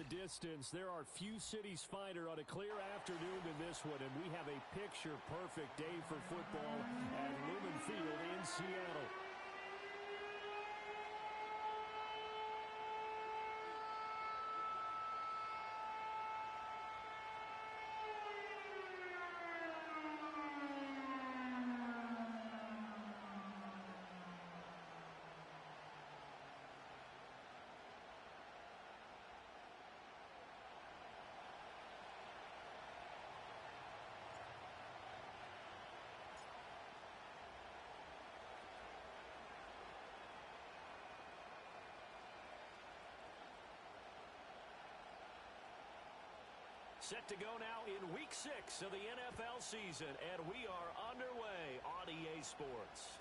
distance, there are few cities finer on a clear afternoon than this one, and we have a picture-perfect day for football at Lumen Field in Seattle. Set to go now in Week 6 of the NFL season, and we are underway on EA Sports.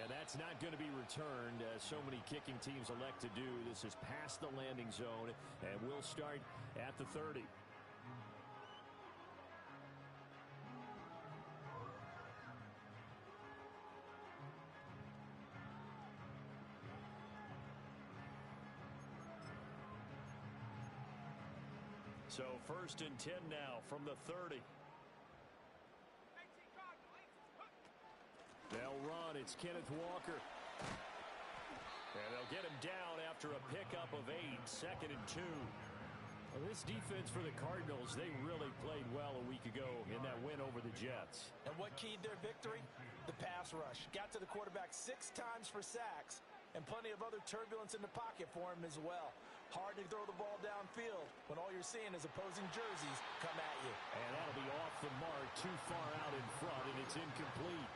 And that's not going to be returned, as so many kicking teams elect to do. This is past the landing zone, and we'll start at the 30. So 1st and 10 now from the 30. They'll run. It's Kenneth Walker. And they'll get him down after a pickup of 8. 2nd and 2. Well, this defense for the Cardinals, they really played well a week ago in that win over the Jets. And what keyed their victory? The pass rush. Got to the quarterback 6 times for sacks, and plenty of other turbulence in the pocket for him as well. Hard to throw the ball downfield when all you're seeing is opposing jerseys come at you. And that'll be off the mark, too far out in front, and it's incomplete.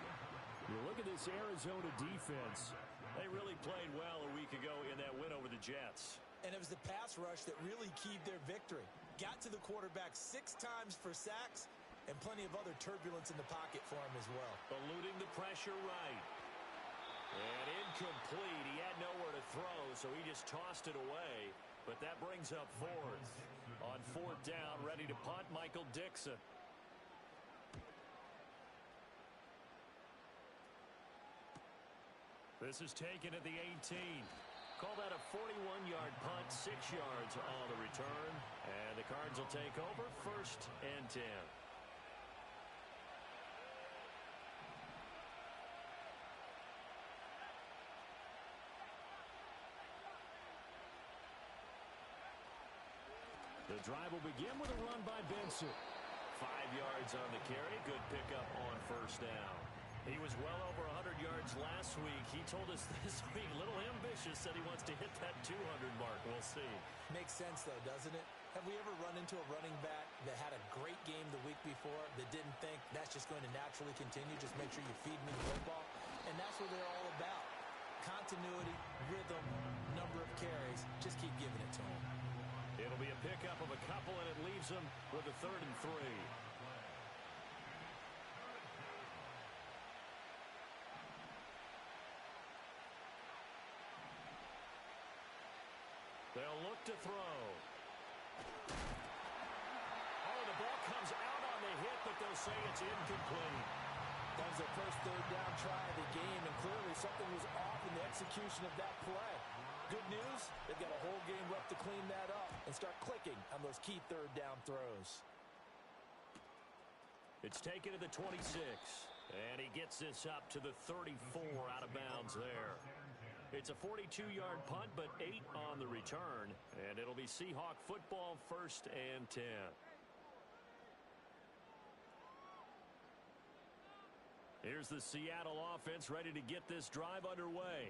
You look at this Arizona defense. They really played well a week ago in that win over the Jets. And it was the pass rush that really keyed their victory. Got to the quarterback 6 times for sacks, and plenty of other turbulence in the pocket for him as well. Eluding the pressure right. And incomplete. He had nowhere to throw, so he just tossed it away. But that brings up 4th. On 4th down, ready to punt, Michael Dixon. This is taken at the 18. Call that a 41-yard punt, 6 yards on the return. And the Cards will take over 1st and 10. The drive will begin with a run by Benson. 5 yards on the carry. Good pickup on 1st down. He was well over 100 yards last week. He told us this week, a little ambitious, said he wants to hit that 200 mark. We'll see. Makes sense, though, doesn't it? Have we ever run into a running back that had a great game the week before that didn't think that's just going to naturally continue? Just make sure you feed me the football. And that's what they're all about. Continuity, rhythm, number of carries. Just keep giving it to him. It'll be a pickup of a couple, and it leaves them with a 3rd and 3. They'll look to throw. Oh, the ball comes out on the hit, but they'll say it's incomplete. That was their first 3rd down try of the game, and clearly something was off in the execution of that play. Good news, they've got a whole game left to clean that up and start clicking on those key 3rd down throws. It's taken to the 26, and he gets this up to the 34 out of bounds there. It's a 42-yard punt, but 8 on the return, and it'll be Seahawk football 1st and 10. Here's the Seattle offense ready to get this drive underway.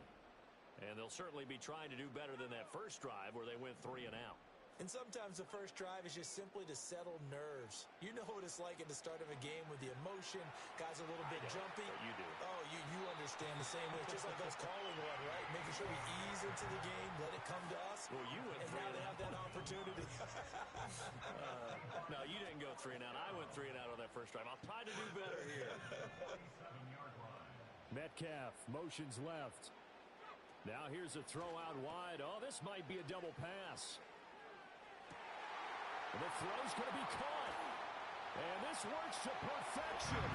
And they'll certainly be trying to do better than that first drive where they went 3 and out. And sometimes the first drive is just simply to settle nerves. You know what it's like at the start of a game with the emotion. Guys are a little bit jumpy. You do. Oh, you understand the same way. It's just like us calling one, right? Making sure we ease into the game, let it come to us. Well, you went and now they have that opportunity. No, you didn't go 3 and out. I went 3 and out on that first drive. I'll try to do better here. Metcalf motions left. Now here's a throw out wide. Oh, this might be a double pass. And the throw's going to be caught. And this works to perfection.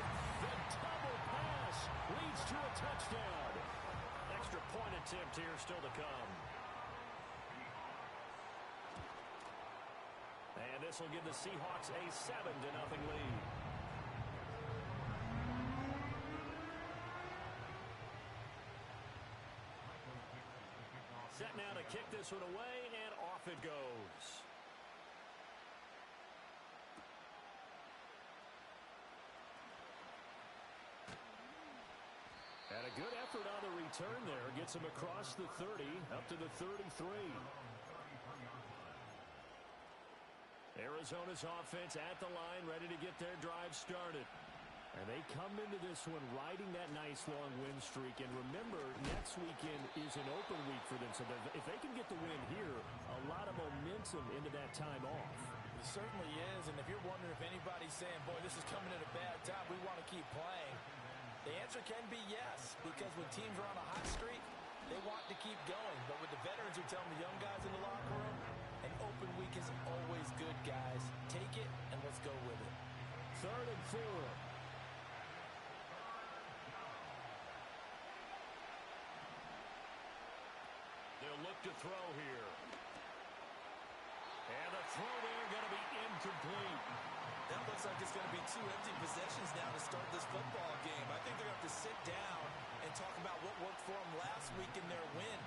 The double pass leads to a touchdown. Extra point attempt here still to come. this will give the Seahawks a 7-0 lead. Set now to kick this one away, and off it goes. And a good effort on the return there. Gets him across the 30, up to the 33. Arizona's offense at the line, ready to get their drive started. And they come into this one riding that nice long win streak. And remember, next weekend is an open week for them. So if they can get the win here, a lot of momentum into that time off. It certainly is. And if you're wondering if anybody's saying, boy, this is coming at a bad time, we want to keep playing, the answer can be yes. Because when teams are on a hot streak, they want to keep going. But what the veterans are telling the young guys in the locker room, an open week is always good, guys. Take it and let's go with it. 3rd and 4. They'll look to throw here. And the throw there going to be incomplete. That looks like it's going to be 2 empty possessions now to start this football game. I think they're going to have to sit down and talk about what worked for them last week in their win.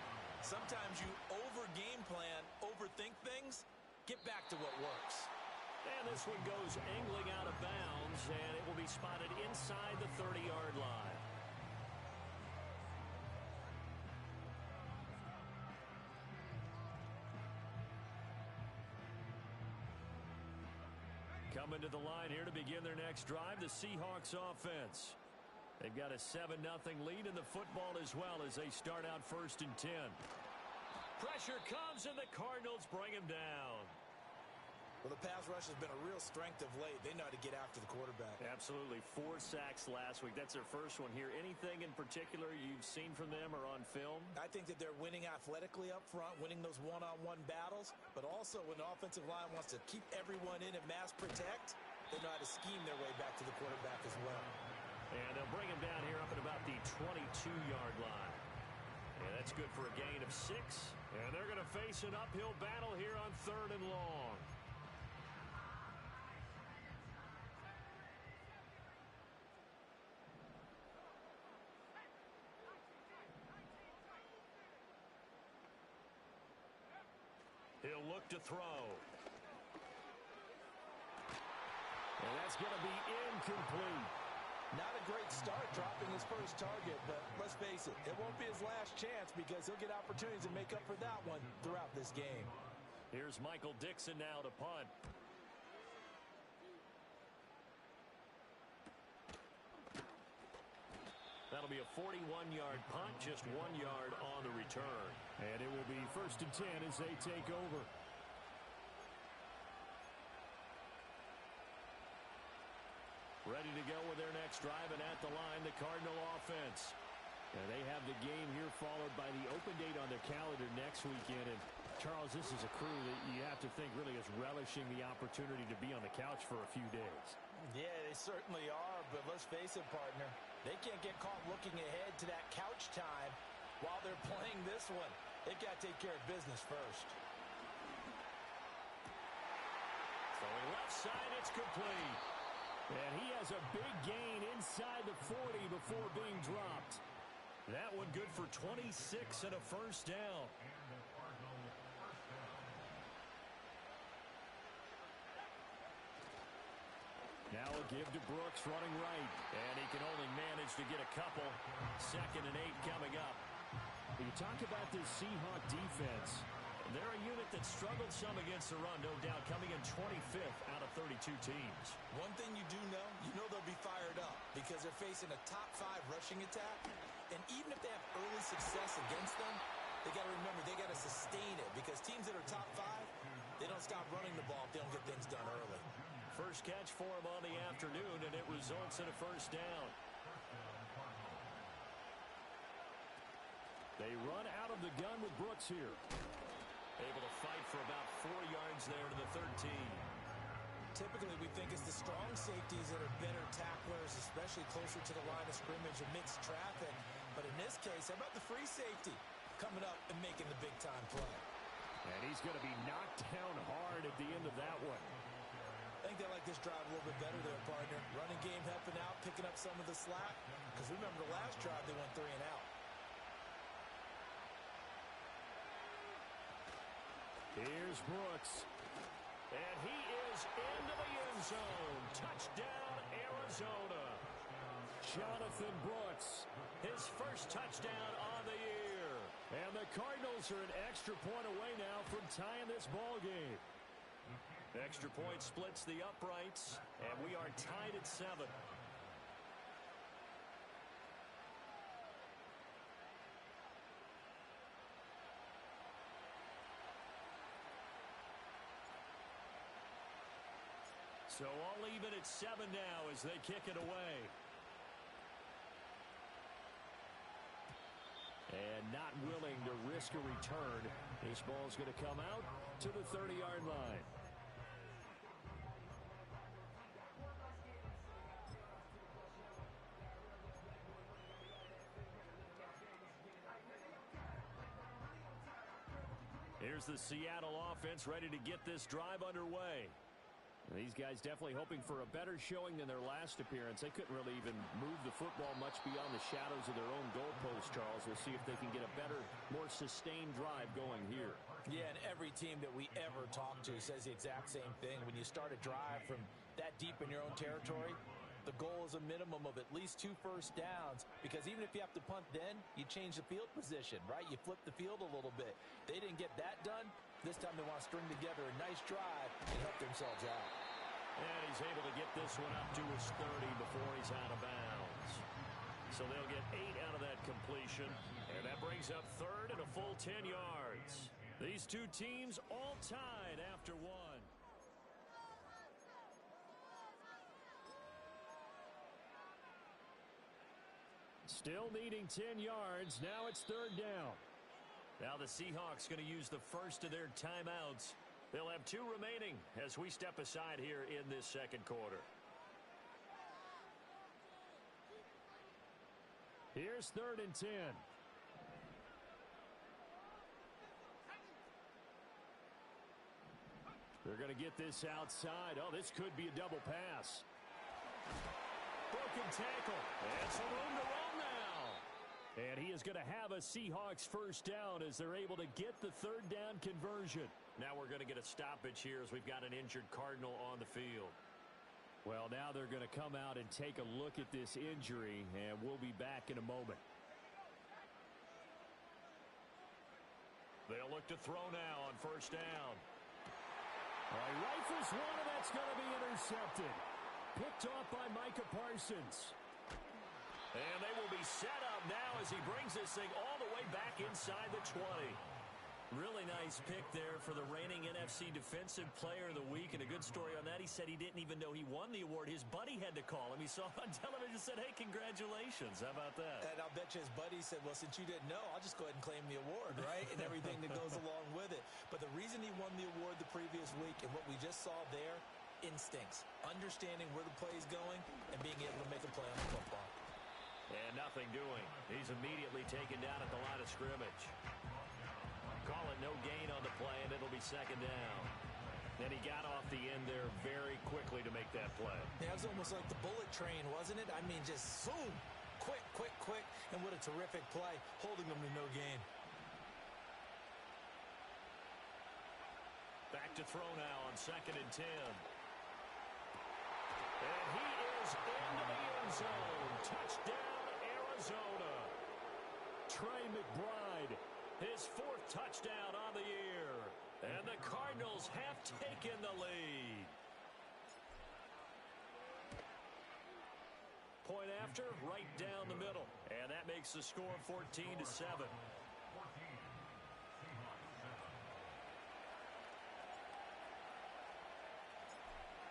Sometimes you over-game plan, overthink things, get back to what works. And this one goes angling out of bounds, and it will be spotted inside the 30-yard line. Coming to the line here to begin their next drive, the Seahawks offense. They've got a 7-0 lead in the football as well as they start out 1st and 10. Pressure comes, and the Cardinals bring him down. Well, the pass rush has been a real strength of late. They know how to get after the quarterback. Absolutely. 4 sacks last week. That's their first one here. Anything in particular you've seen from them or on film? I think that they're winning athletically up front, winning those one-on-one battles, but also when the offensive line wants to keep everyone in and mass protect, they know how to scheme their way back to the quarterback as well. And they'll bring him down here up at about the 22-yard line. And that's good for a gain of 6. And they're going to face an uphill battle here on 3rd and long. He'll look to throw. And that's going to be incomplete. Not a great start dropping his first target, but let's face it, it won't be his last chance because he'll get opportunities to make up for that one throughout this game. Here's Michael Dixon now to punt. That'll be a 41-yard punt, just 1 yard on the return. And it will be 1st and 10 as they take over. Ready to go with their next drive, and at the line, the Cardinal offense. And they have the game here followed by the open date on their calendar next weekend. And Charles, this is a crew that you have to think really is relishing the opportunity to be on the couch for a few days. Yeah, they certainly are, but let's face it, partner. They can't get caught looking ahead to that couch time while they're playing this one. They've got to take care of business first. Throwing left side, it's complete. And he has a big gain inside the 40 before being dropped. That one good for 26 and a 1st down. Now a give to Brooks running right. And he can only manage to get a couple. 2nd and 8 coming up. You talk about this Seahawk defense. They're a unit that struggled some against the run, no doubt, coming in 25th out of 32 teams. One thing you do know, they'll be fired up because they're facing a top 5 rushing attack. And even if they have early success against them, they got to remember they got to sustain it because teams that are top 5, they don't stop running the ball if they don't get things done early. First catch for him on the afternoon, and it results in a 1st down. They run out of the gun with Brooks here. Able to fight for about 4 yards there to the 13. Typically, we think it's the strong safeties that are better tacklers, especially closer to the line of scrimmage amidst traffic. But in this case, how about the free safety coming up and making the big-time play? And he's going to be knocked down hard, and at the end of that one. I think they like this drive a little bit better there, partner. Running game helping out, picking up some of the slack. Because remember the last drive, they went 3 and out. Here's Brooks. And he is into the end zone. Touchdown, Arizona. Jonathan Brooks, his first touchdown on the year. And the Cardinals are an extra point away now from tying this ball game. Extra point splits the uprights, and we are tied at 7. So all even at 7 now as they kick it away. And not willing to risk a return. This ball's going to come out to the 30-yard line. Here's the Seattle offense ready to get this drive underway. These guys definitely hoping for a better showing than their last appearance. They couldn't really even move the football much beyond the shadows of their own goalpost, Charles. We'll see if they can get a better, more sustained drive going here. Yeah, and every team that we ever talk to says the exact same thing. When you start a drive from that deep in your own territory, the goal is a minimum of at least 2 first downs, because even if you have to punt then, you change the field position, right? You flip the field a little bit. They didn't get that done. This time they want to string together a nice drive and help themselves out. And he's able to get this one up to his 30 before he's out of bounds. So they'll get 8 out of that completion. And that brings up third and a full 10 yards. These two teams all tied after 1. Still needing 10 yards. Now it's third down. Now the Seahawks going to use the first of their timeouts. They'll have 2 remaining as we step aside here in this second quarter. Here's third and 10. They're going to get this outside. Oh, this could be a double pass. Broken tackle. And some room to run now. And he is going to have a Seahawks first down as they're able to get the third down conversion. Now we're going to get a stoppage here as we've got an injured Cardinal on the field. Well, now they're going to come out and take a look at this injury, and we'll be back in a moment. They'll look to throw now on first down. He rifles one, and that's going to be intercepted. Picked off by Micah Parsons. And they will be set up now as he brings this thing all the way back inside the 20. Really nice pick there for the reigning NFC Defensive Player of the Week. And a good story on that, he said he didn't even know he won the award. His buddy had to call him. He saw him on television and said, hey, congratulations. How about that? And I'll bet you his buddy said, well, since you didn't know, I'll just go ahead and claim the award, right? And everything that goes along with it. But the reason he won the award the previous week and what we just saw there, instincts, understanding where the play is going and being able to make a play on the football. And nothing doing. He's immediately taken down at the line of scrimmage. Call it no gain on the play, and it'll be second down. And he got off the end there very quickly to make that play. Yeah, it was almost like the bullet train, wasn't it? I mean, just zoom, quick, quick, quick, and what a terrific play, holding them to no gain. Back to throw now on second and 10. And he is into the end zone. Touchdown, Arizona. Trey McBride, his 4th touchdown on the year. And the Cardinals have taken the lead. Point after, right down the middle. And that makes the score 14-7.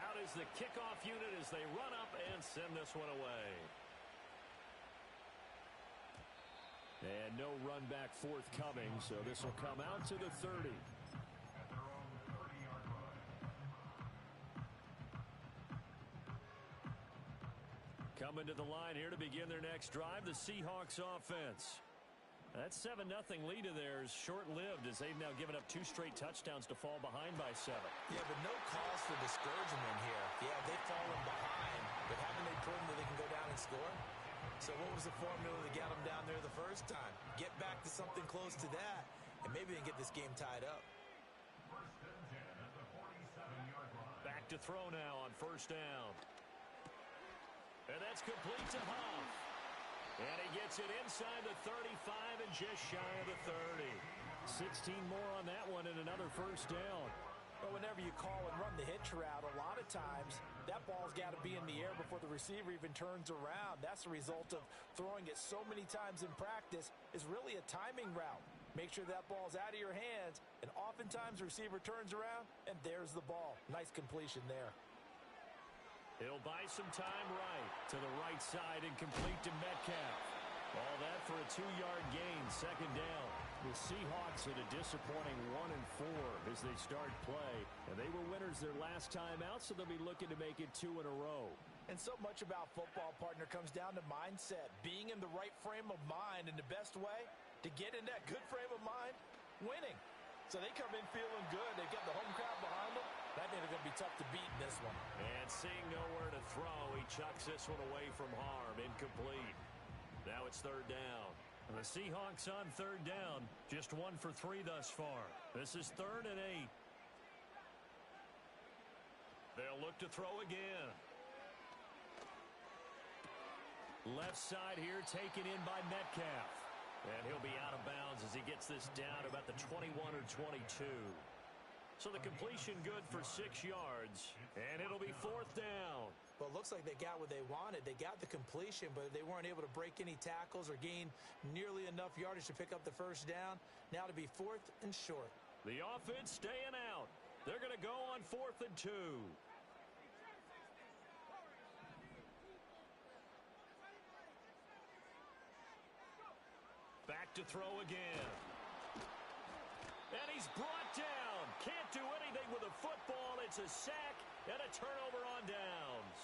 Out is the kickoff unit as they run up and send this one away. And no run back forthcoming, so this will come out to the 30. Coming to the line here to begin their next drive, the Seahawks offense. That 7-0 lead of theirs short-lived as they've now given up 2 straight touchdowns to fall behind by 7. Yeah, but no cause for discouragement here. Yeah, they've fallen behind, but haven't they proven that they can go down and score? So what was the formula that got them down there the first time? Get back to something close to that, and maybe they can get this game tied up. Back to throw now on first down. And that's complete to Huff. And he gets it inside the 35 and just shy of the 30. 16 more on that one and another first down. But whenever you call and run the hitch route, a lot of times that ball's got to be in the air before the receiver even turns around. That's the result of throwing it so many times in practice is really a timing route. Make sure that ball's out of your hands, and oftentimes the receiver turns around, and there's the ball. Nice completion there. He'll buy some time right to the right side and complete to Metcalf. All that for a 2-yard gain, second down. The Seahawks at a disappointing 1-4 as they start play. And they were winners their last time out, so they'll be looking to make it 2 in a row. And so much about football, partner, comes down to mindset. Being in the right frame of mind, and the best way to get in that good frame of mind, winning. So they come in feeling good. They've got the home crowd behind them. I think they're going to be tough to beat in this one. And seeing nowhere to throw, he chucks this one away from harm. Incomplete. Now it's third down. And the Seahawks on third down. Just 1 for 3 thus far. This is 3rd and 8. They'll look to throw again. Left side here taken in by Metcalf. And he'll be out of bounds as he gets this down about the 21 or 22. So the completion good for 6 yards, and it'll be 4th down. Well, it looks like they got what they wanted. They got the completion, but they weren't able to break any tackles or gain nearly enough yardage to pick up the first down. Now to be 4th and short. The offense staying out. They're going to go on 4th and 2. Back to throw again. And he's brought down. Can't do anything with a football. It's a sack and a turnover on downs.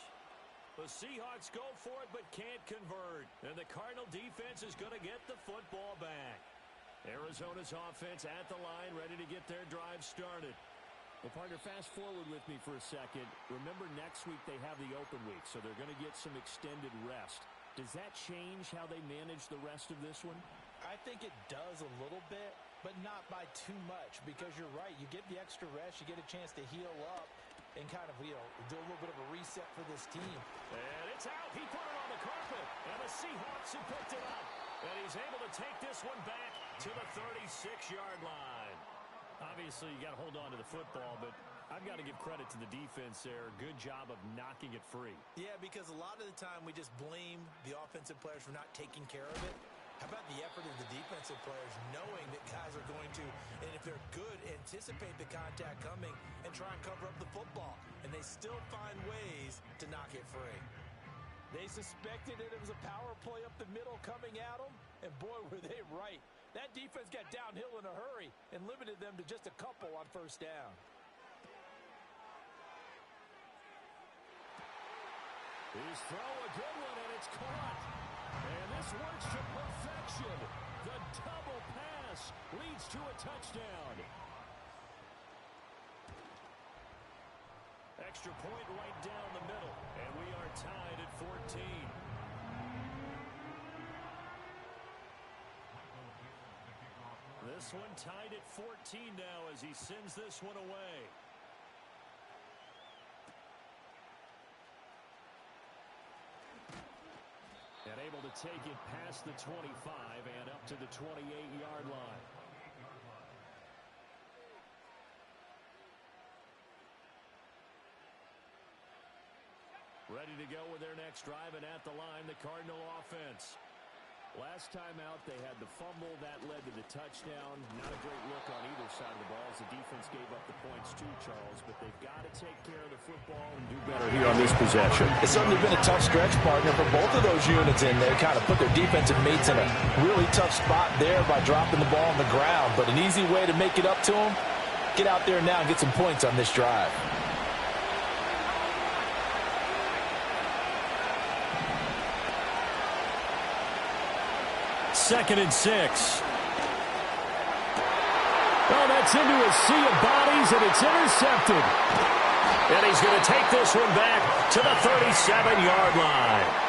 The Seahawks go for it but can't convert. And the Cardinal defense is going to get the football back. Arizona's offense at the line, ready to get their drive started. Well, partner, fast forward with me for a second. Remember, next week they have the open week, so they're going to get some extended rest. Does that change how they manage the rest of this one? I think it does a little bit, but not by too much, because you're right. You get the extra rest, you get a chance to heal up and kind of, do a little bit of a reset for this team. And it's out. He put it on the carpet, and the Seahawks have picked it up. And he's able to take this one back to the 36-yard line. Obviously, you got to hold on to the football, but I've got to give credit to the defense there. Good job of knocking it free. Yeah, because a lot of the time we just blame the offensive players for not taking care of it. How about the effort of the defensive players knowing that guys are going to, and if they're good, anticipate the contact coming and try and cover up the football. And they still find ways to knock it free. They suspected that it was a power play up the middle coming at them, and boy, were they right. That defense got downhill in a hurry and limited them to just a couple on first down. His throw, a good one, and it's caught. And this works to perfection. The double pass leads to a touchdown. Extra point right down the middle, and we are tied at 14. This one tied at 14 now as he sends this one away. And able to take it past the 25 and up to the 28-yard line. Ready to go with their next drive, and at the line, the Cardinal offense. Last time out, they had the fumble. That led to the touchdown. Not a great look on either side of the ball as the defense gave up the points too, Charles. But they've got to take care of the football and do better here on this possession. It's certainly been a tough stretch, partner, for both of those units in there. Kind of put their defensive mates in a really tough spot there by dropping the ball on the ground. But an easy way to make it up to them, get out there now and get some points on this drive. Second and 6. Oh, that's into a sea of bodies, and it's intercepted. And he's going to take this one back to the 37-yard line.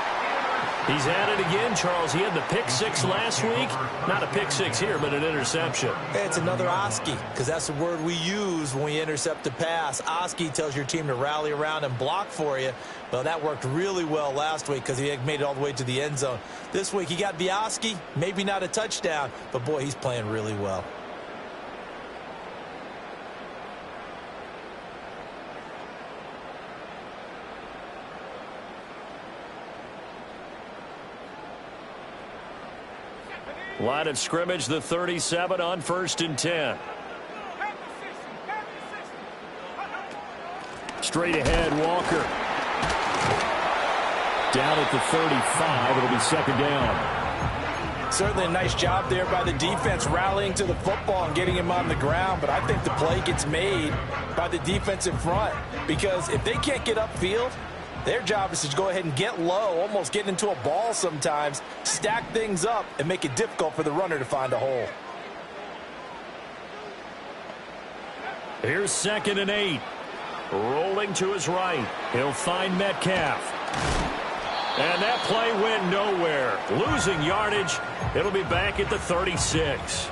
He's at it again, Charles. He had the pick six last week. Not a pick six here, but an interception. It's another Oski, because that's the word we use when we intercept a pass. Oski tells your team to rally around and block for you. Well, that worked really well last week because he had made it all the way to the end zone. This week he got the Oski, maybe not a touchdown, but boy, he's playing really well. Line of scrimmage, the 37 on 1st and 10. Straight ahead, Walker. Down at the 35. It'll be 2nd down. Certainly a nice job there by the defense rallying to the football and getting him on the ground. But I think the play gets made by the defense in front. Because if they can't get upfield, their job is to go ahead and get low, almost get into a ball sometimes, stack things up, and make it difficult for the runner to find a hole. Here's 2nd and 8. Rolling to his right. He'll find Metcalf. And that play went nowhere. Losing yardage. It'll be back at the 36.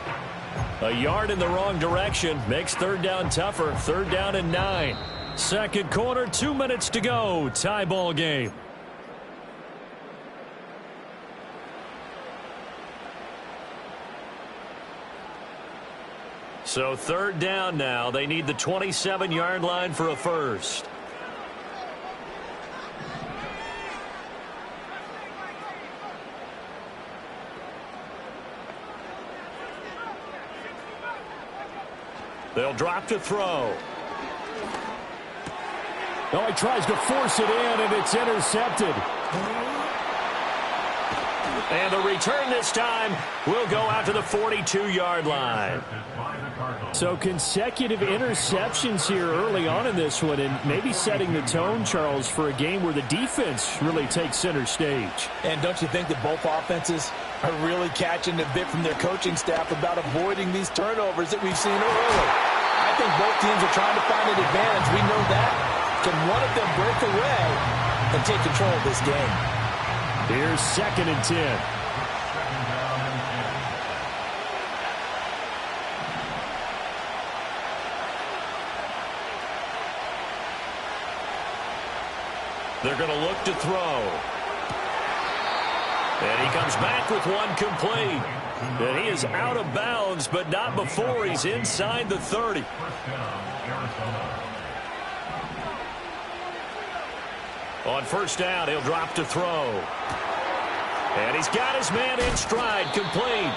A yard in the wrong direction makes 3rd down tougher. 3rd down and 9. 2nd quarter, 2 minutes to go. Tie ball game. So 3rd down now. They need the 27-yard line for a first. They'll drop to throw. Oh, he tries to force it in, and it's intercepted. And the return this time will go out to the 42-yard line. So consecutive interceptions here early on in this one, and maybe setting the tone, Charles, for a game where the defense really takes center stage. And don't you think that both offenses are really catching a bit from their coaching staff about avoiding these turnovers that we've seen early? I think both teams are trying to find an advantage. We know that. Can one of them break away and take control of this game? Here's 2nd and 10. They're going to look to throw. And he comes back with one complete. And he is out of bounds, but not before he's inside the 30. On 1st down, he'll drop to throw. And he's got his man in stride, complete.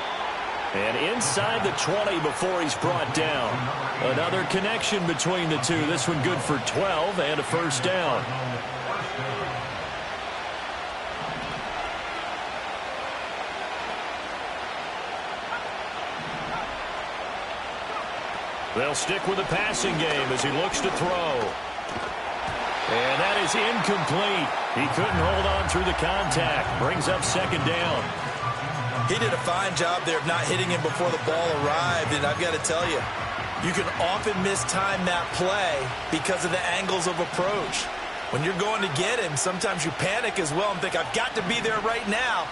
And inside the 20 before he's brought down. Another connection between the two. This one good for 12 and a 1st down. They'll stick with the passing game as he looks to throw. And that is incomplete. He couldn't hold on through the contact. Brings up 2nd down. He did a fine job there of not hitting him before the ball arrived. And I've got to tell you, you can often mistime that play because of the angles of approach. When you're going to get him, sometimes you panic as well and think, I've got to be there right now.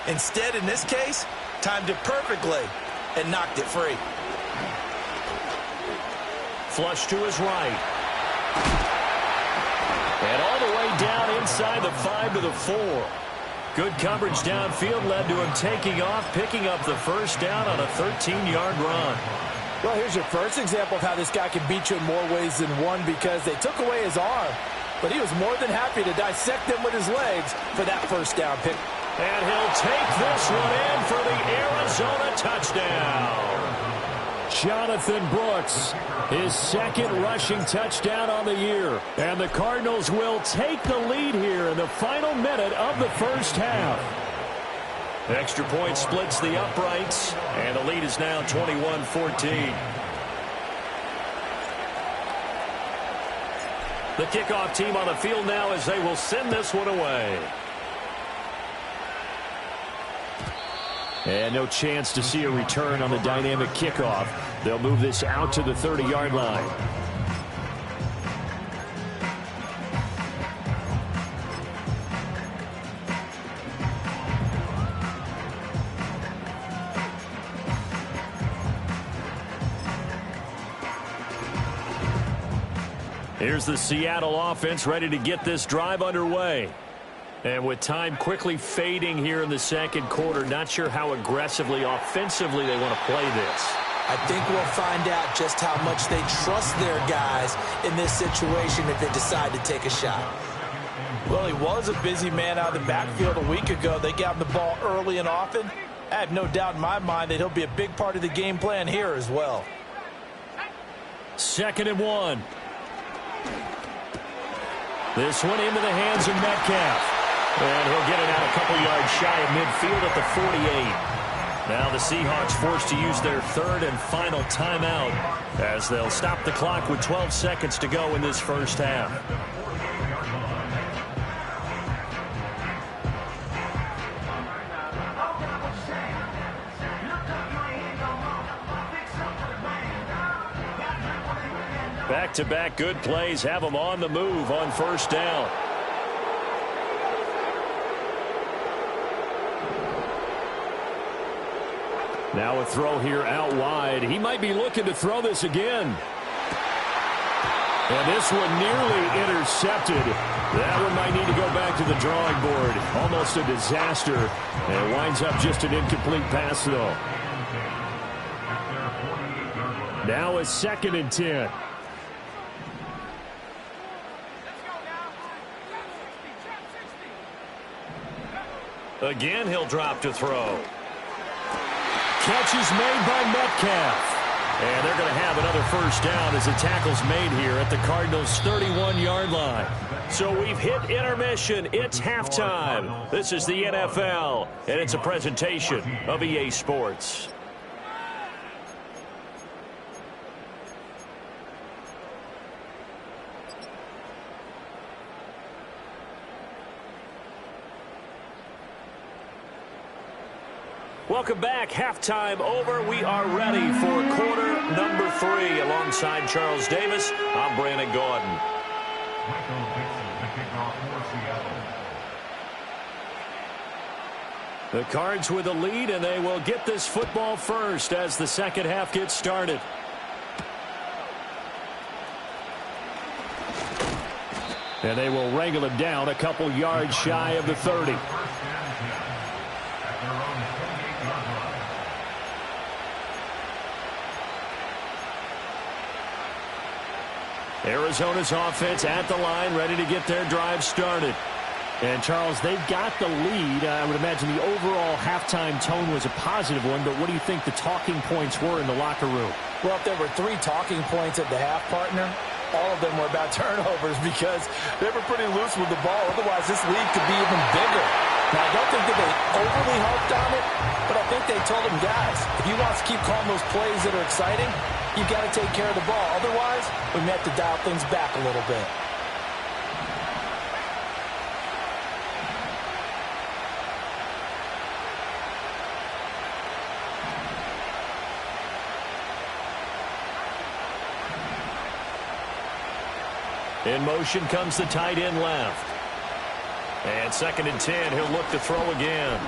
Instead, in this case, timed it perfectly and knocked it free. Flush to his right. And all the way down inside the 5 to the 4. Good coverage downfield led to him taking off, picking up the 1st down on a 13-yard run. Well, here's your first example of how this guy can beat you in more ways than one, because they took away his arm, but he was more than happy to dissect them with his legs for that 1st down pick. And he'll take this one in for the Arizona touchdown. Jonathan Brooks, his 2nd rushing touchdown on the year. And the Cardinals will take the lead here in the final minute of the 1st half. Extra point splits the uprights, and the lead is now 21-14. The kickoff team on the field now as they will send this one away. And no chance to see a return on the dynamic kickoff. They'll move this out to the 30-yard line. Here's the Seattle offense ready to get this drive underway. And with time quickly fading here in the second quarter, not sure how aggressively, offensively they want to play this. I think we'll find out just how much they trust their guys in this situation if they decide to take a shot. Well, he was a busy man out of the backfield a week ago. They got him the ball early and often. I have no doubt in my mind that he'll be a big part of the game plan here as well. 2nd and 1. This one into the hands of Metcalf. And he'll get it out a couple yards shy of midfield at the 48. Now the Seahawks forced to use their 3rd and final timeout as they'll stop the clock with 12 seconds to go in this first half. Back-to-back good plays have them on the move on first down. Now a throw here out wide. He might be looking to throw this again. And this one nearly intercepted. That one might need to go back to the drawing board. Almost a disaster. And it winds up just an incomplete pass, though. Now a 2nd and 10. Again, he'll drop to throw. Catch is made by Metcalf. And they're going to have another first down as the tackle's made here at the Cardinals' 31-yard line. So we've hit intermission. It's halftime. This is the NFL, and it's a presentation of EA Sports. Welcome back. Halftime over. We are ready for quarter number 3. Alongside Charles Davis, I'm Brandon Gordon. The Cards with a lead, and they will get this football first as the second half gets started. And they will wrangle it down a couple yards shy of the 30. Arizona's offense at the line, ready to get their drive started. And, Charles, they've got the lead. I would imagine the overall halftime tone was a positive one, but what do you think the talking points were in the locker room? Well, if there were 3 talking points at the half, partner, all of them were about turnovers because they were pretty loose with the ball. Otherwise, this lead could be even bigger. Now, I don't think that they overly harped on it, but I think they told them, guys, if you want to keep calling those plays that are exciting, you've got to take care of the ball. Otherwise, we may have to dial things back a little bit. In motion comes the tight end left. And 2nd and 10, he'll look to throw again.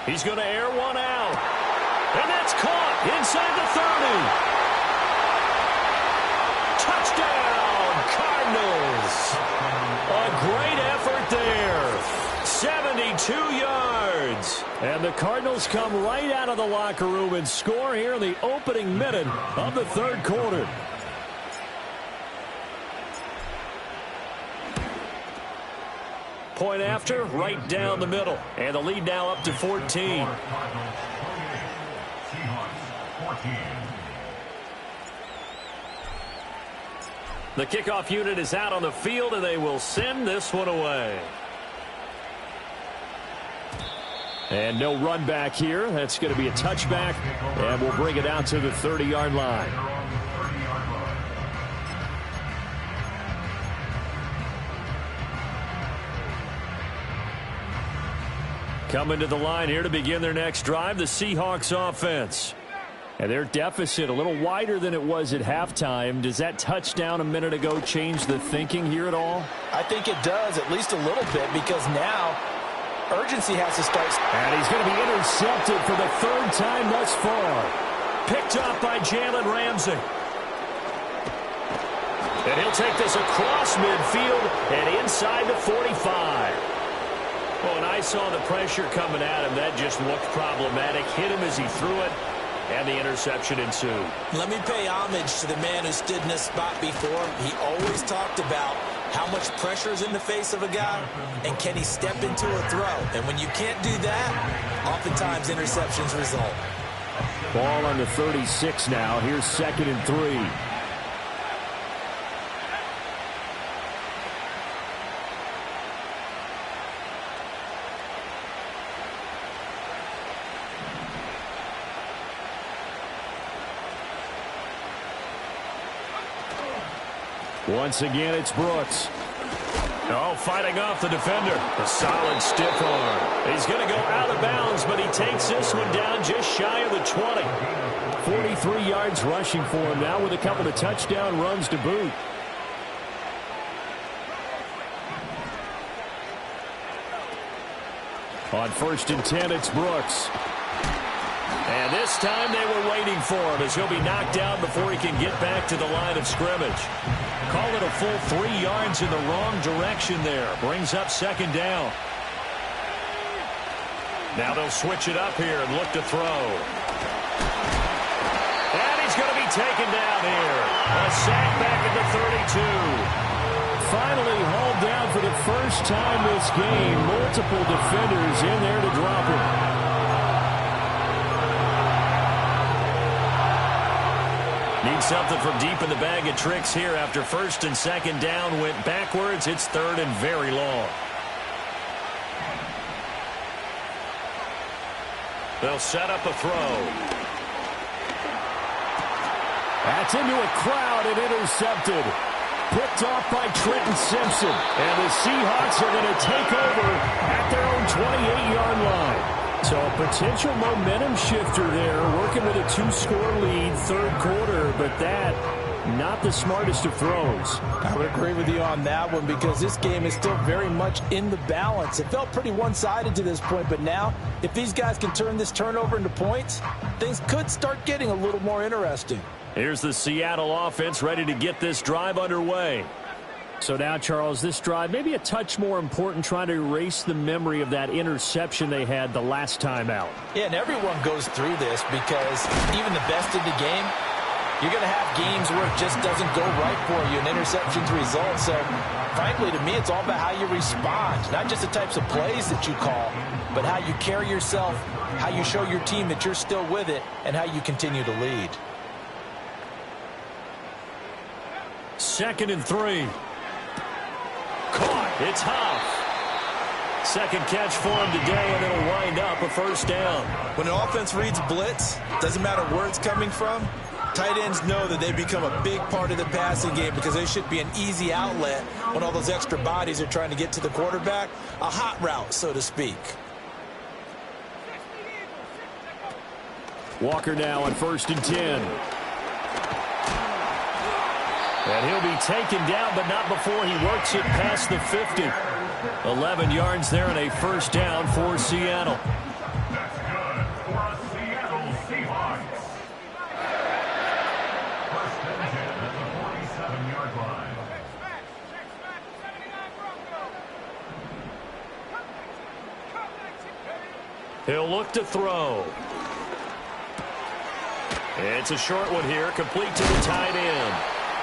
He's going to air one out. And that's caught inside the 30. Touchdown, Cardinals. A great effort there. 72 yards. And the Cardinals come right out of the locker room and score here in the opening minute of the third quarter. Point after, right down the middle. And the lead now up to 14. The kickoff unit is out on the field, and they will send this one away. And no run back here. That's going to be a touchback, and we'll bring it out to the 30-yard line. Coming to the line here to begin their next drive, the Seahawks offense. And their deficit a little wider than it was at halftime. Does that touchdown a minute ago change the thinking here at all? I think it does, at least a little bit, because now urgency has to start. And he's going to be intercepted for the third time thus far. Picked off by Jalen Ramsey. And he'll take this across midfield and inside the 45. Well, when I saw the pressure coming at him, that just looked problematic. Hit him as he threw it, and the interception ensued. Let me pay homage to the man who stood in this spot before. He always talked about how much pressure is in the face of a guy, and can he step into a throw? And when you can't do that, oftentimes interceptions result. Ball on the 36 now. Here's 2nd and 3. Once again, it's Brooks. Oh, fighting off the defender. A solid stiff arm. He's going to go out of bounds, but he takes this one down just shy of the 20. 43 yards rushing for him now with a couple of touchdown runs to boot. On 1st and 10, it's Brooks. And this time they were waiting for him as he'll be knocked down before he can get back to the line of scrimmage. Call it a full 3 yards in the wrong direction there. Brings up 2nd down. Now they'll switch it up here and look to throw. And he's going to be taken down here. A sack back at the 32. Finally hauled down for the first time this game. Multiple defenders in there to drop him. Need something from deep in the bag of tricks here after 1st and 2nd down went backwards. It's 3rd and very long. They'll set up a throw. That's into a crowd and intercepted. Picked off by Trenton Simpson. And the Seahawks are going to take over at their own 28-yard line. So a potential momentum shifter there, working with a 2-score lead, 3rd quarter, but that, not the smartest of throws. I would agree with you on that one because this game is still very much in the balance. It felt pretty one-sided to this point, but now, if these guys can turn this turnover into points, things could start getting a little more interesting. Here's the Seattle offense ready to get this drive underway. So now, Charles, this drive maybe a touch more important, trying to erase the memory of that interception they had the last time out. Yeah, and everyone goes through this because even the best in the game, you're going to have games where it just doesn't go right for you and interceptions result. So, frankly, to me, it's all about how you respond. Not just the types of plays that you call, but how you carry yourself, how you show your team that you're still with it, and how you continue to lead. 2nd and 3. Caught. It's Huff. 2nd catch for him today, and it'll wind up a 1st down. When an offense reads blitz, doesn't matter where it's coming from, tight ends know that they become a big part of the passing game because they should be an easy outlet when all those extra bodies are trying to get to the quarterback. A hot route, so to speak. Walker now on 1st and 10. And he'll be taken down, but not before he works it past the 50. 11 yards there and a 1st down for Seattle. He'll look to throw. It's a short one here, complete to the tight end.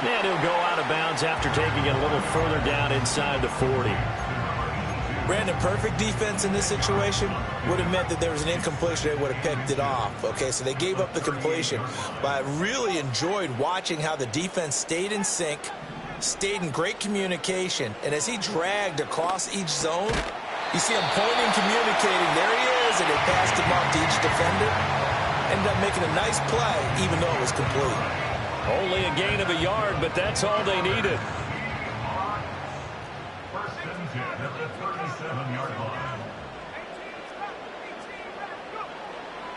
And he'll go out of bounds after taking it a little further down inside the 40. Brandon, perfect defense in this situation would have meant that there was an incompletion. They would have picked it off. Okay, so they gave up the completion. But I really enjoyed watching how the defense stayed in sync, stayed in great communication. And as he dragged across each zone, you see him pointing, communicating. There he is, and they passed him off to each defender. Ended up making a nice play, even though it was complete. Only a gain of a yard, but that's all they needed.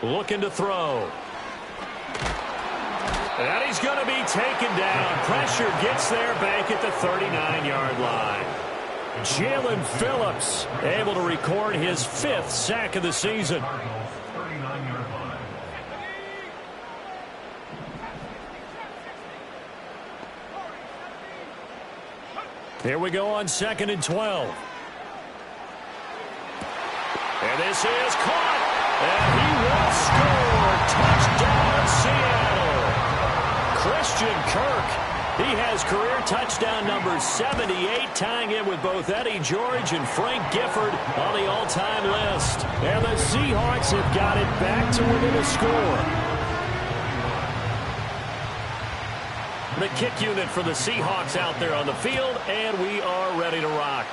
Looking to throw. And he's going to be taken down. Pressure gets there back at the 39-yard line. Jalen Phillips able to record his 5th sack of the season. Here we go on 2nd and 12. And this is caught. And he will score. Touchdown, Seattle. Christian Kirk. He has career touchdown number 78, tying it with both Eddie George and Frank Gifford on the all-time list. And the Seahawks have got it back to within a score. The kick unit for the Seahawks out there on the field, and we are ready to rock.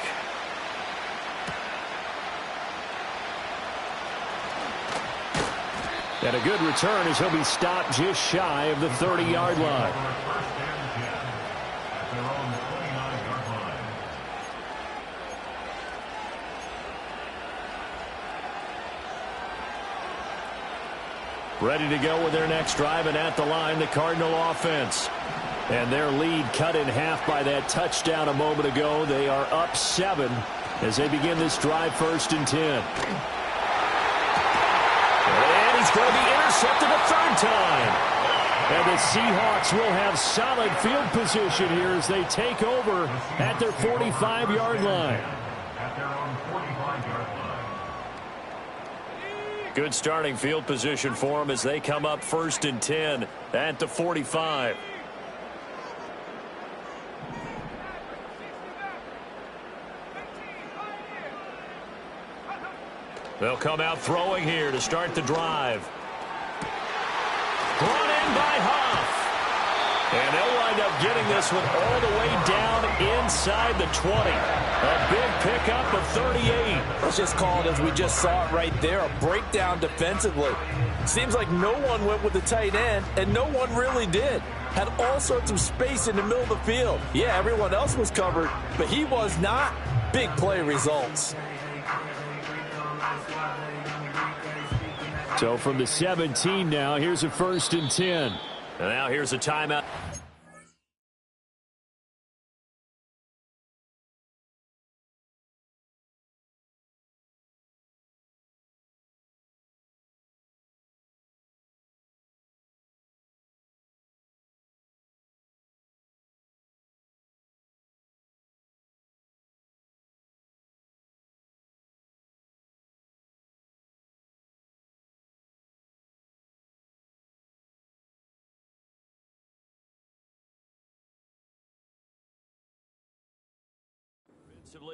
And a good return as he'll be stopped just shy of the 30-yard line. Ready to go with their next drive, and at the line, the Cardinal offense. And their lead cut in half by that touchdown a moment ago. They are up 7 as they begin this drive, 1st and 10. And he's going to be intercepted a 3rd time. And the Seahawks will have solid field position here as they take over at their 45-yard line. Good starting field position for them as they come up 1st and 10 at the 45. They'll come out throwing here to start the drive. Brought in by Huff. And they'll wind up getting this one all the way down inside the 20. A big pickup of 38. Let's just call it as we just saw it right there, a breakdown defensively. Seems like no one went with the tight end, and no one really did. Had all sorts of space in the middle of the field. Yeah, everyone else was covered, but he was not. Big play results. So from the 17 now, here's a 1st and 10. And now here's a timeout.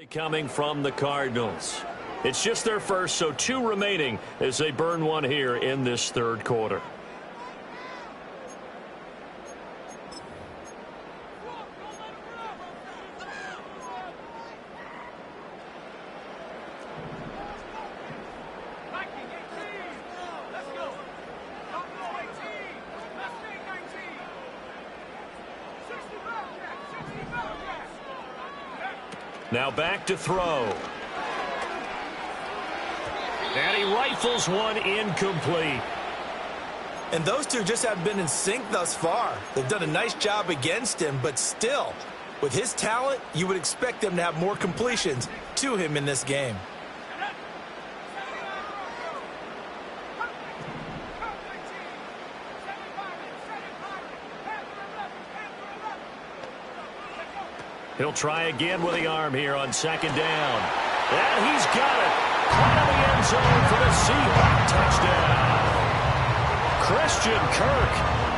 Coming from the Cardinals. It's just their first, so 2 remaining as they burn one here in this 3rd quarter. Now back to throw. And he rifles one incomplete. And those two just have been in sync thus far. They've done a nice job against him, but still, with his talent, you would expect them to have more completions to him in this game. He'll try again with the arm here on 2nd down. And he's got it. Caught in the end zone for the Seahawks touchdown. Christian Kirk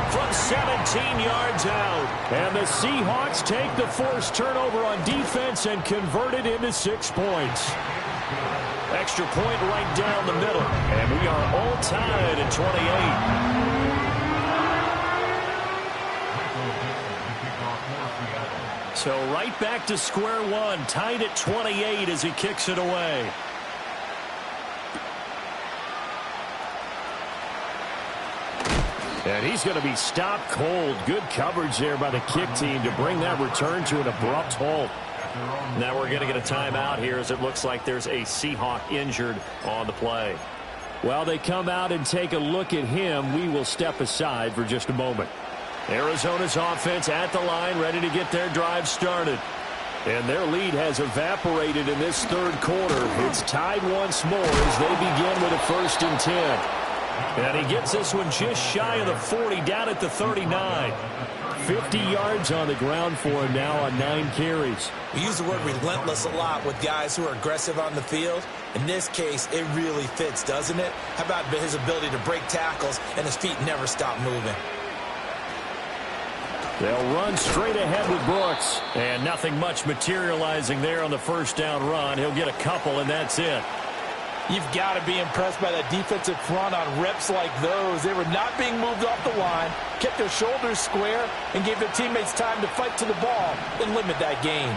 from 17 yards out. And the Seahawks take the forced turnover on defense and convert it into 6 points. Extra point right down the middle. And we are all tied at 28. So right back to square one, tied at 28 as he kicks it away. And he's going to be stopped cold. Good coverage there by the kick team to bring that return to an abrupt halt. Now we're going to get a timeout here as it looks like there's a Seahawk injured on the play. While they come out and take a look at him, we will step aside for just a moment. Arizona's offense at the line, ready to get their drive started. And their lead has evaporated in this third quarter. It's tied once more as they begin with a 1st and 10. And he gets this one just shy of the 40, down at the 39. 50 yards on the ground for him now on 9 carries. We use the word relentless a lot with guys who are aggressive on the field. In this case, it really fits, doesn't it? How about his ability to break tackles and his feet never stop moving? They'll run straight ahead with Brooks. And nothing much materializing there on the first down run. He'll get a couple, and that's it. You've got to be impressed by that defensive front on reps like those. They were not being moved off the line, kept their shoulders square, and gave their teammates time to fight to the ball and limit that gain.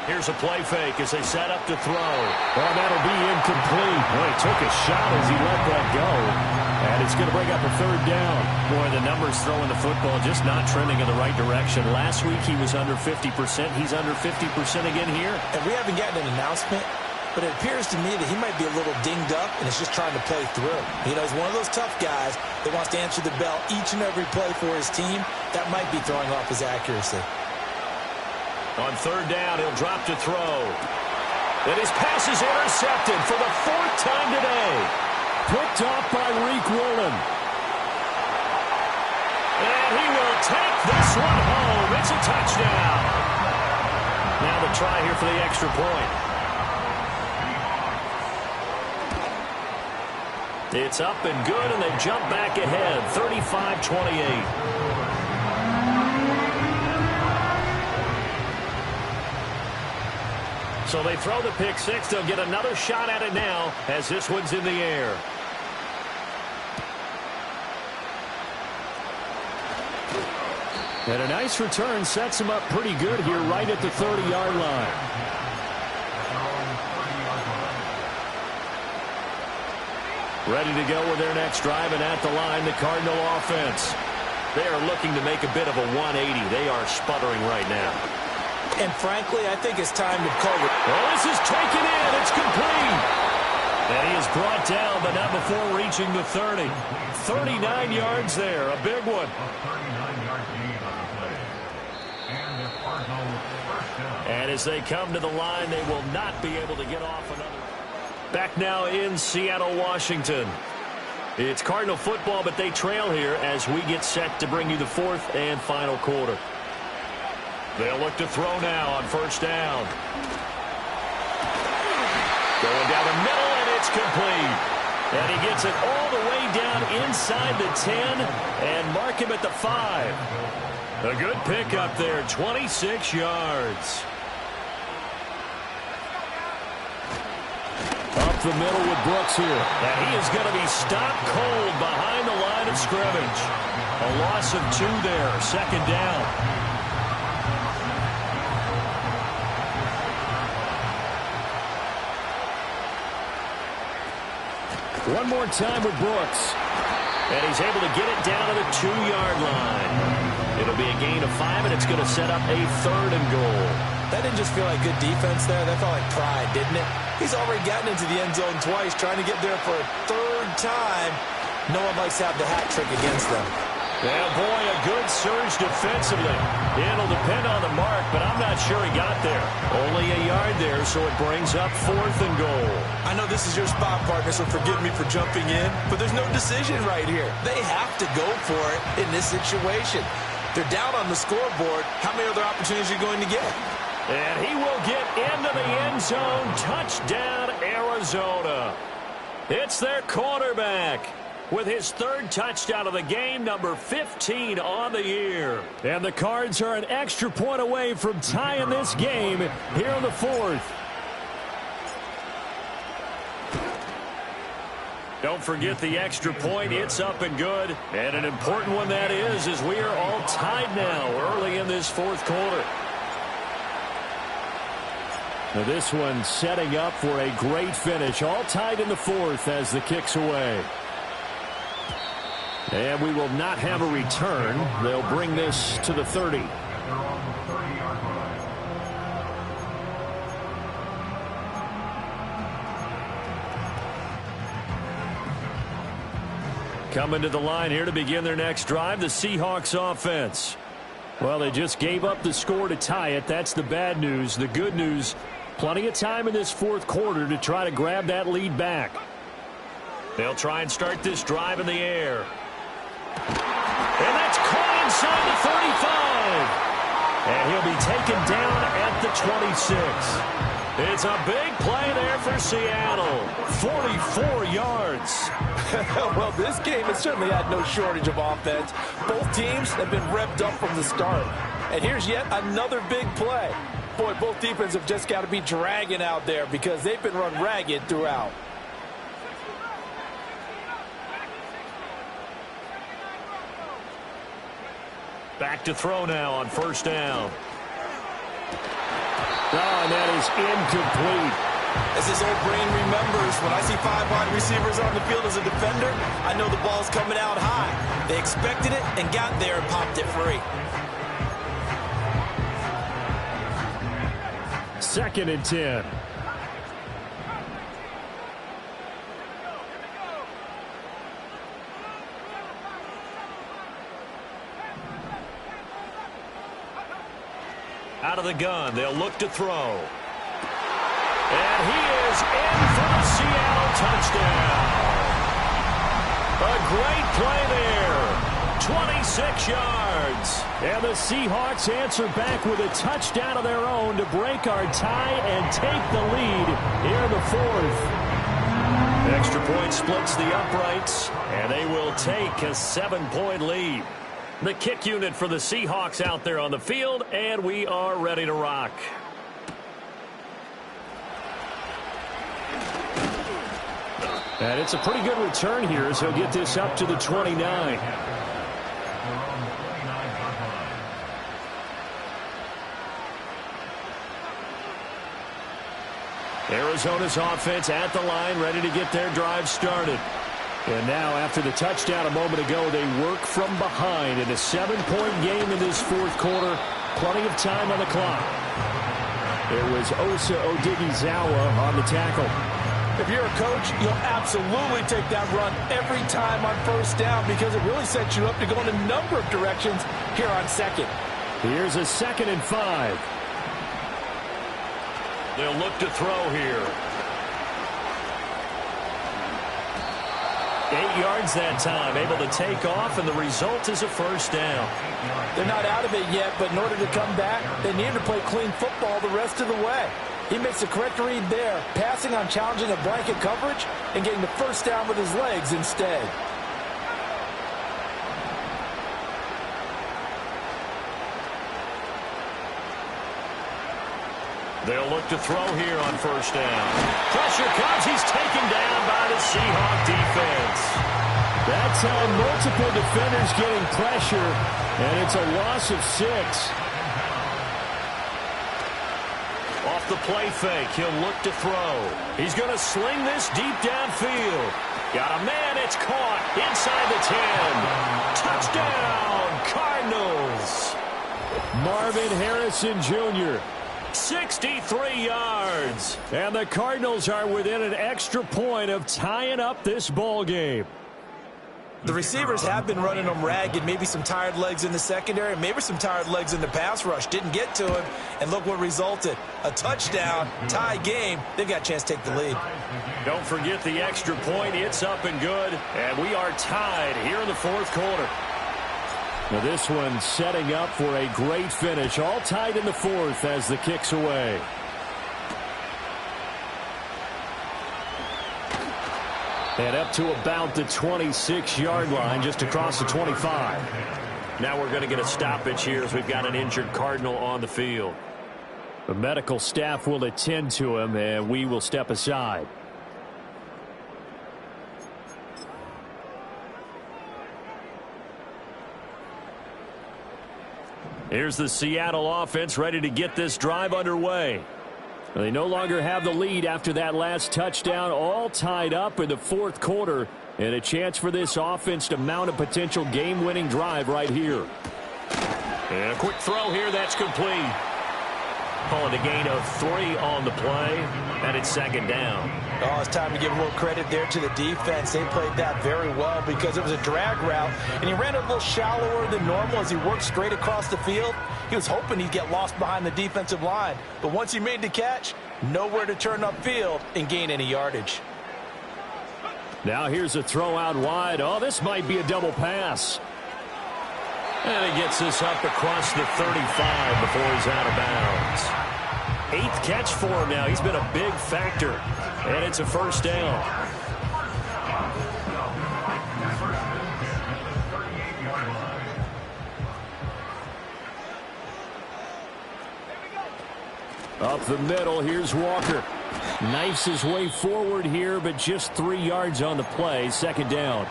Here's a play fake as they set up to throw. Oh, that'll be incomplete. Boy, he took a shot as he let that go. And it's going to bring up a 3rd down. Boy, the numbers throwing the football just not trending in the right direction. Last week he was under 50%. He's under 50% again here. And we haven't gotten an announcement, but it appears to me that he might be a little dinged up and is just trying to play through. You know, he's one of those tough guys that wants to answer the bell each and every play for his team. That might be throwing off his accuracy. On 3rd down, he'll drop to throw. And his pass is intercepted for the 4th time today. Picked off by Reek Willen. And he will take this one home. It's a touchdown. Now the try here for the extra point. It's up and good, and they jump back ahead, 35-28. So they throw the pick six. They'll get another shot at it now as this one's in the air. And a nice return sets them up pretty good here right at the 30-yard line. Ready to go with their next drive, and at the line, the Cardinal offense. They are looking to make a bit of a 180. They are sputtering right now. And frankly, I think it's time to call it. Oh, this is taken in. It's complete. And he is brought down, but not before reaching the 30. 39 yards there. A big one. And as they come to the line, they will not be able to get off another. Back now in Seattle, Washington. It's Cardinal football, but they trail here as we get set to bring you the 4th and final quarter. They'll look to throw now on 1st down. Going down the middle, and it's complete. And he gets it all the way down inside the 10 and mark him at the 5. A good pick up there, 26 yards. Up the middle with Brooks here. And he is going to be stopped cold behind the line of scrimmage. A loss of 2 there, 2nd down. One more time with Brooks. And he's able to get it down to the 2-yard line. It'll be a gain of 5, and it's going to set up a 3rd and goal. That didn't just feel like good defense there. That felt like pride, didn't it? He's already gotten into the end zone twice, trying to get there for a 3rd time. No one likes to have the hat trick against them. Yeah, boy, a good surge defensively. It'll depend on the mark, but I'm not sure he got there. Only a yard there, so it brings up 4th and goal. I know this is your spot, partner, so forgive me for jumping in, but there's no decision right here. They have to go for it in this situation. They're down on the scoreboard. How many other opportunities are you going to get? And he will get into the end zone. Touchdown, Arizona. It's their quarterback with his 3rd touchdown of the game, number 15 on the year. And the Cards are an extra point away from tying this game here in the 4th. Don't forget the extra point. It's up and good. And an important one that is, as we are all tied now early in this 4th quarter. Now this one setting up for a great finish. All tied in the 4th as the kick's away. And we will not have a return. They'll bring this to the 30. Coming to the line here to begin their next drive, the Seahawks offense. Well, they just gave up the score to tie it. That's the bad news. The good news, plenty of time in this fourth quarter to try to grab that lead back. They'll try and start this drive in the air. And that's caught inside the 35. And he'll be taken down at the 26. It's a big play there for Seattle. 44 yards. Well, this game has certainly had no shortage of offense. Both teams have been revved up from the start. And here's yet another big play. Boy, both defenses have just got to be dragging out there because they've been run ragged throughout. Back to throw now on first down. Oh, and that is incomplete. As his old brain remembers, when I see 5 wide receivers on the field as a defender, I know the ball's coming out high. They expected it and got there and popped it free. 2nd and 10. Out of the gun, they'll look to throw. And he is in for the Seattle touchdown. A great play there. 26 yards. And the Seahawks answer back with a touchdown of their own to break our tie and take the lead here in the fourth. Extra point splits the uprights, and they will take a 7-point lead. The kick unit for the Seahawks out there on the field, and we are ready to rock. And it's a pretty good return here as he'll get this up to the 29. Arizona's offense at the line, ready to get their drive started. And now, after the touchdown a moment ago, they work from behind in a 7-point game in this fourth quarter. Plenty of time on the clock. It was Osa Odighizuwa on the tackle. If you're a coach, you'll absolutely take that run every time on first down because it really sets you up to go in a number of directions here on second. Here's a 2nd and 5. They'll look to throw here. 8 yards that time, able to take off, and the result is a first down. They're not out of it yet, but in order to come back, they need to play clean football the rest of the way. He makes the correct read there, passing on challenging a blanket coverage and getting the first down with his legs instead. They'll look to throw here on first down. Pressure comes. He's taken down by the Seahawk defense. That time, multiple defenders getting pressure, and it's a loss of 6. Off the play fake, he'll look to throw. He's going to sling this deep downfield. Got a man, it's caught inside the 10. Touchdown, Cardinals. Marvin Harrison Jr., 63 yards. And the Cardinals are within an extra point of tying up this ball game. The receivers have been running them ragged, maybe some tired legs in the secondary, maybe some tired legs in the pass rush. Didn't get to him, and look what resulted. A touchdown, tie game. They've got a chance to take the lead. Don't forget the extra point. It's up and good, and we are tied here in the fourth quarter. Now this one setting up for a great finish. All tied in the fourth as the kick's away. And up to about the 26-yard line, just across the 25. Now we're going to get a stoppage here as we've got an injured Cardinal on the field. The medical staff will attend to him, and we will step aside. Here's the Seattle offense ready to get this drive underway. They no longer have the lead after that last touchdown, all tied up in the fourth quarter, and a chance for this offense to mount a potential game-winning drive right here. And a quick throw here, that's complete. calling a gain of 3 on the play, and it's second down. Oh, it's time to give a little credit there to the defense. They played that very well because it was a drag route, and he ran a little shallower than normal as he worked straight across the field. He was hoping he'd get lost behind the defensive line, but once he made the catch, nowhere to turn upfield and gain any yardage. Now here's a throw out wide. Oh, this might be a double pass. And he gets this up across the 35 before he's out of bounds. 8th catch for him now. He's been a big factor. And it's a first down. Up the middle, here's Walker. Knifes his way forward here, but just 3 yards on the play. Second down.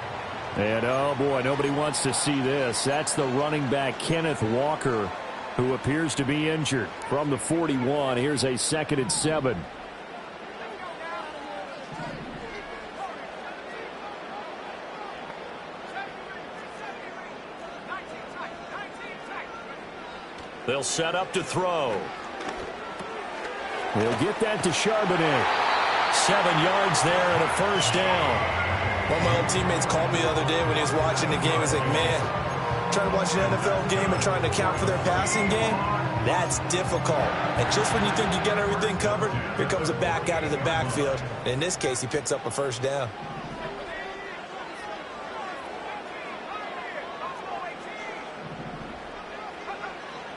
And, oh, boy, nobody wants to see this. That's the running back, Kenneth Walker, who appears to be injured. From the 41, here's a 2nd and 7. They'll set up to throw. He'll get that to Charbonnet. 7 yards there and a first down. One of my old teammates called me the other day when he was watching the game. He's like, man, trying to watch an NFL game and trying to account for their passing game, that's difficult. And just when you think you get everything covered, here comes a back out of the backfield. And in this case, he picks up a first down.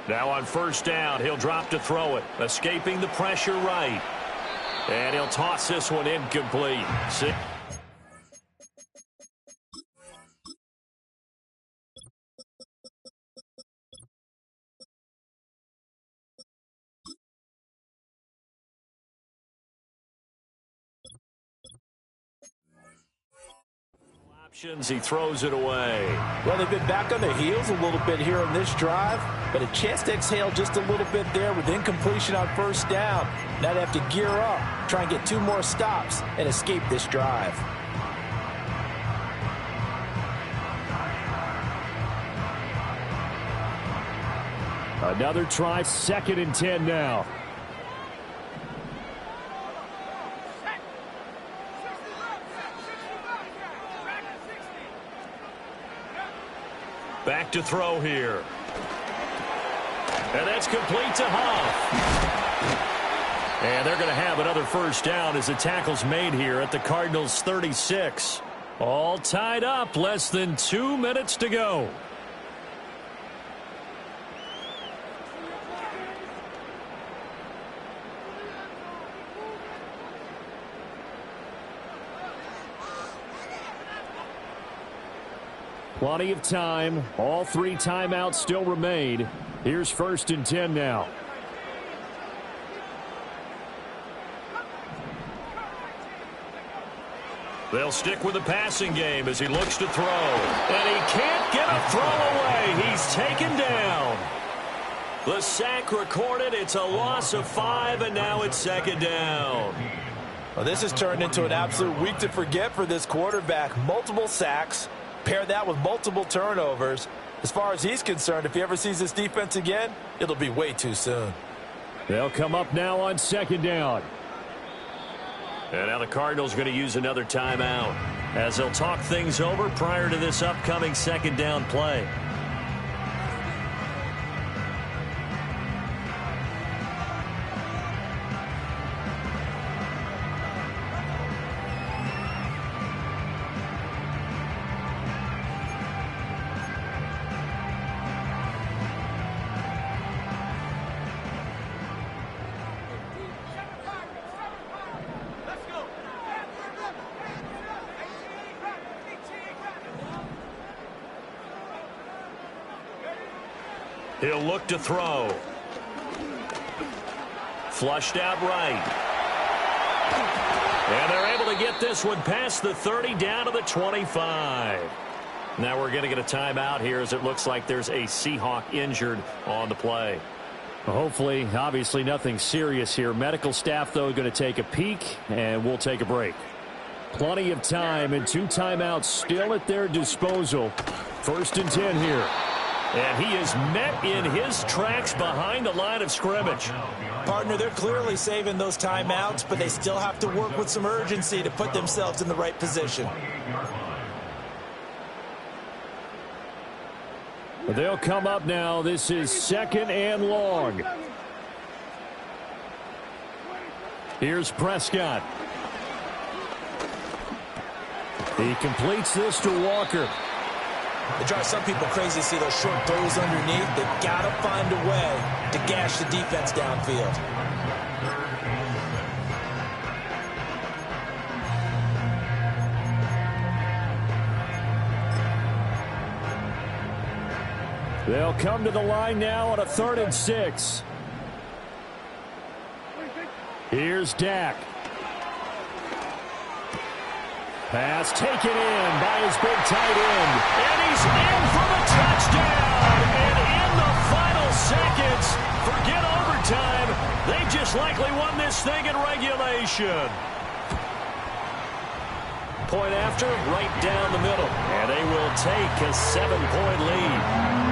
Now on first down, he'll drop to throw it. Escaping the pressure right. And he'll toss this one incomplete. He throws it away. Well, they've been back on their heels a little bit here on this drive, but a chance to exhale just a little bit there with incompletion on first down. Now they have to gear up, try and get 2 more stops, and escape this drive. Another try, 2nd and 10 now. Back to throw here. And that's complete to Huff. And they're going to have another first down as the tackle's made here at the Cardinals' 36. All tied up, less than 2 minutes to go. Plenty of time. All 3 timeouts still remain. Here's 1st and 10 now. They'll stick with the passing game as he looks to throw. And he can't get a throw away. He's taken down. The sack recorded. It's a loss of 5, and now it's 2nd down. Well, this has turned into an absolute week to forget for this quarterback. Multiple sacks. Pair that with multiple turnovers. As far as he's concerned, if he ever sees this defense again, it'll be way too soon. They'll come up now on 2nd down. And now the Cardinals are going to use another timeout as they'll talk things over prior to this upcoming 2nd down play. He'll look to throw. Flushed out right. And they're able to get this one past the 30 down to the 25. Now we're going to get a timeout here as it looks like there's a Seahawk injured on the play. Hopefully, obviously nothing serious here. Medical staff, though, going to take a peek, and we'll take a break. Plenty of time and 2 timeouts still at their disposal. 1st and 10 here. And he is met in his tracks behind the line of scrimmage. Partner, they're clearly saving those timeouts, but they still have to work with some urgency to put themselves in the right position. They'll come up now. This is 2nd and long. Here's Prescott. He completes this to Walker. It drives some people crazy to see those short throws underneath. They've got to find a way to gash the defense downfield. They'll come to the line now on a 3rd and 6. Here's Dak. Pass taken in by his big tight end. And he's in for the touchdown. And in the final seconds, forget overtime. They just likely won this thing in regulation. Point after, right down the middle. And they will take a 7-point lead.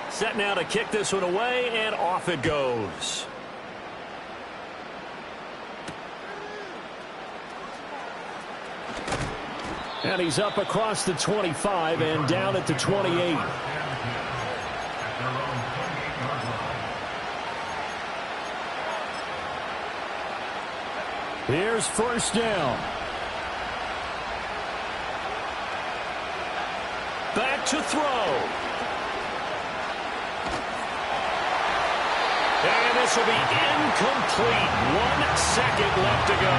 Set now to kick this one away, and off it goes. And he's up across the 25 and down at the 28. Here's 1st down. Back to throw. And this will be incomplete. 1 second left to go.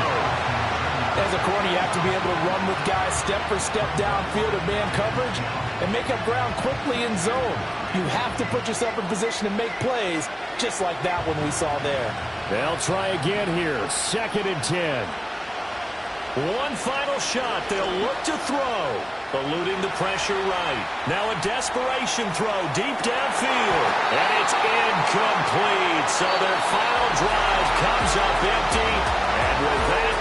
As a corner, you have to be able to run with guys step for step downfield in man coverage and make up ground quickly in zone. You have to put yourself in position to make plays, just like that one we saw there. They'll try again here. 2nd and 10. One final shot. They'll look to throw. Eluding the pressure right. Now a desperation throw deep downfield. And it's incomplete. So their final drive comes up empty. And with that,